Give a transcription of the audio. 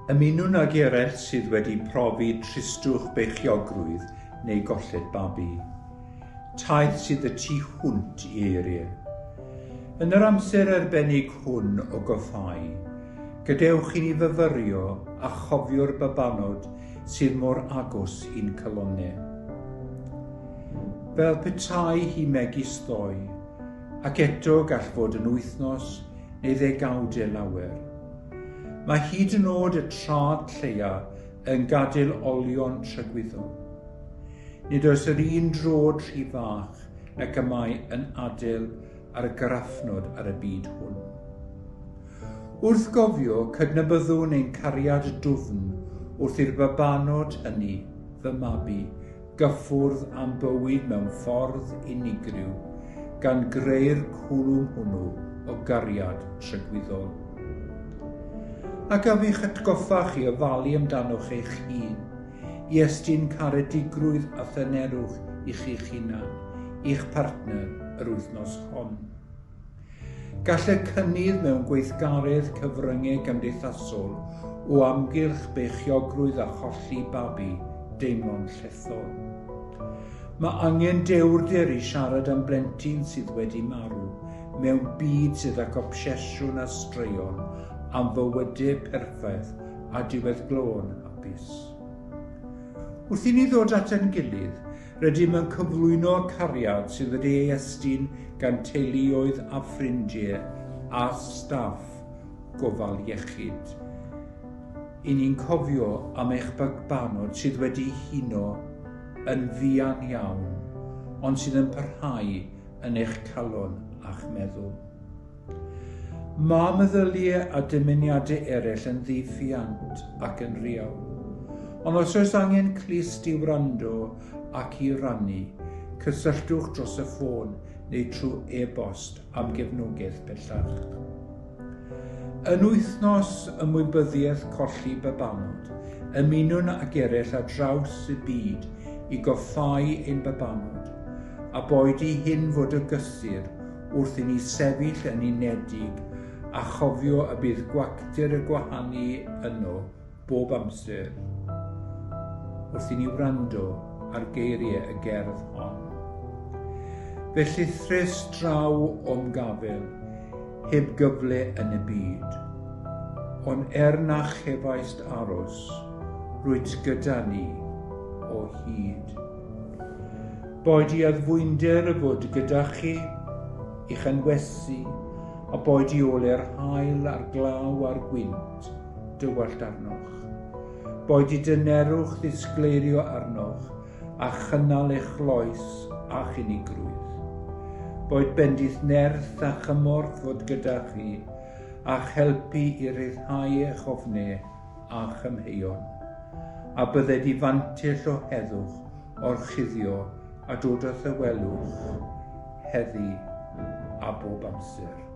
Ymunwn ag eraill sydd wedi profi tristwch beichiogrwydd neu golled babi. Taith sydd y tu hwnt i eiriau. Yn yr amser arbennig hwn o goffau, gadewch i ni fyfyrio a chofio'r babanod sydd mor agos i'n cylonau. Fel petai hi megis ddoi, ac eto gall fod yn wythnos neu ddegawdau lawer. Mae hyd yn oed y trad lleia yn gadael olion trygwyddol. Nid oes yr un drod rhy fach nac y mae yn adael ar y graffnod ar y byd hwn. Wrth gofio cydnabyddwn ein cariad dwfn wrth i'r babanod hynny, fy mabi, gyffwrdd am bywyd mewn ffordd unigryw gan greu'r cwlwm hwnnw o gariad trygwyddol. Ac a fi'ch atgoffa chi ofalu amdanoch eich hun, i estyn caredigrwydd a thynerwch i chi'ch hunan, i'ch partner yr wythnos hon. Gall y cynnydd mewn gweithgaredd cyfryngau gymdeithasol o amgylch beichiogrwydd a cholli babi deimlo'n llethol. Mae angen dewrder i siarad am blentyn sydd wedi marw mewn byd sydd ac obsesiwn a straeon am fywydau perffaith a diweddglo'n hapus. Wrth i ni ddod at ein gilydd, rydym yn cyflwyno cariad sydd wedi ei estyn gan teuluoedd a ffrindiau a staff gofal iechyd. I ni'n cofio am eich babanod sydd wedi hino yn fuan iawn, ond sydd yn parhau yn eich calon a'ch meddwl. Mae meddyliau a dymuniadau eraill yn ddiffiant ac yn real, ond os oes angen clust i wrando ac i rannu, cysylltwch dros y ffôn neu trwy e-bost am gefnogaeth bellach. Yn wythnos ymwybyddiaeth colli babanod, ymunwn ag eraill ar draws y byd i goffau ein babanod, a boed i hyn fod y gysur wrth i ni sefyll yn unedig a chofio y bydd gwactir y gwahanu yno bob amser, wrth i ni wrando ar geiriau y gerdd hon. Fe llithres draw o'm gafel, heb gyfle yn y byd, ond na chefaist aros, rwyt gyda ni o hyd. Boed i addfwynder y fod gyda chi, i'ch anwesu, a boed i ole'r hael a'r glaw a'r gwynt, dywallt arnoch. Boed i dynerwch ddisgleirio arnoch, a chynnal eich loes a'ch unigrwydd. Boed bendith nerth a chymorth fod gyda chi, a'ch helpu i ryddhau eich ofnau a'ch ymheuon, a bydded i fantill o heddwch o'r chuddio a dod o ddywelwch heddi a bob amser.